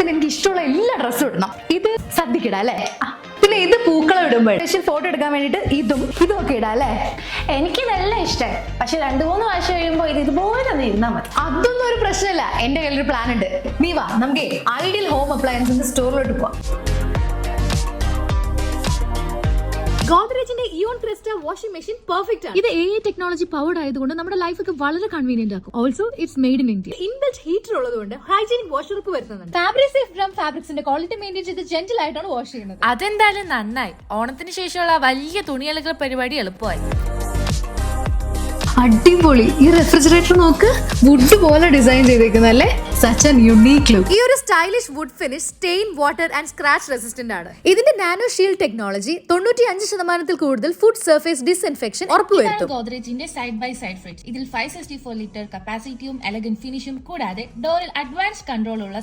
ഓണത്തിന് എനിക്ക് ഇഷ്ടമുള്ള എല്ലാ ഡ്രസ്സും ഇടണം. ഇത് സദ്യക്കിടാം അല്ലേ? പിന്നെ ഇത് പൂക്കളം ഇടുമ്പോൾ സ്പെഷ്യൽ ഫോട്ടോ എടുക്കാൻ വേണ്ടിട്ട് ഇതും ഒക്കെ ഇടാം അല്ലേ? എനിക്ക് നല്ല ഇഷ്ടമായി. പക്ഷെ 2-3 പ്രാവശ്യം കഴിയുമ്പോൾ ഇതുപോലെ തന്നെ ഇരുന്നാൽ മതി. അതൊന്നും ഒരു പ്രശ്നമില്ല. എന്റെ കയ്യിലൊരു പ്ലാൻ ഉണ്ട്. നീ വാ, നമുക്ക് ഐഡിയൽ ഹോം അപ്ലയൻസിന്റെ സ്റ്റോറിലോട്ട് പോവാം. ഗോദ്രേജിന്റെ Eon Crysta washing machine perfect ആണ്. ഇത് AI ടെക്നോളജി പവർഡ് ആയതുകൊണ്ട് നമ്മുടെ ലൈഫ് ഒക്കെ വളരെ കൺവീനിയന്റ് ആക്കും. Also it's made in India. Inbuilt heater ഉള്ളതുകൊണ്ട് ഹൈജീനിക് വാഷറുപ്പ് വരുന്നുണ്ട്. ഫാബ്രിക് സേഫ് ഡ്രം ഫാബ്രിക്സിന്റെ ക്വാളിറ്റി മെയിൻറ്റെയിൻ ചെയ്ത് ജെന്റിൽ ആയിട്ടാണ് വാഷ് ചെയ്യുന്നത്. അതെന്തായാലും നന്നായി. ഓണത്തിന് ശേഷമുള്ള വലിയ തുണിയലക്കൽ പരിപാടി എളുപ്പമായി. അടിപൊളി. ഈ റെഫ്രിജറേറ്റർ നോക്ക്, വുഡ് പോലെ ഡിസൈൻ ചെയ്തേക്കുന്നല്ലേ. Such an unique look. ഈ ഒരു stylish wood finish stain, water and scratch resistant ആണ്. ഇതിന്റെ നാനോ ഷീൽഡ് ടെക്നോളജി 95% കൂടുതൽ ഫുഡ് സർഫേസ് ഡിസ്ഇൻഫെക്ഷൻ ഉറപ്പുവരുത്തും. ഗോദ്രേജിന്റെ സൈഡ് ബൈ സൈഡ് ഫ്രിഡ്ജ്. ഇതിൽ 564 ലിറ്റർ കപ്പാസിറ്റിയും എലഗന്റ് ഫിനിഷും കൂടാതെ ഡോറിൽ അഡ്വാൻസ് കൺട്രോൾ ഉള്ള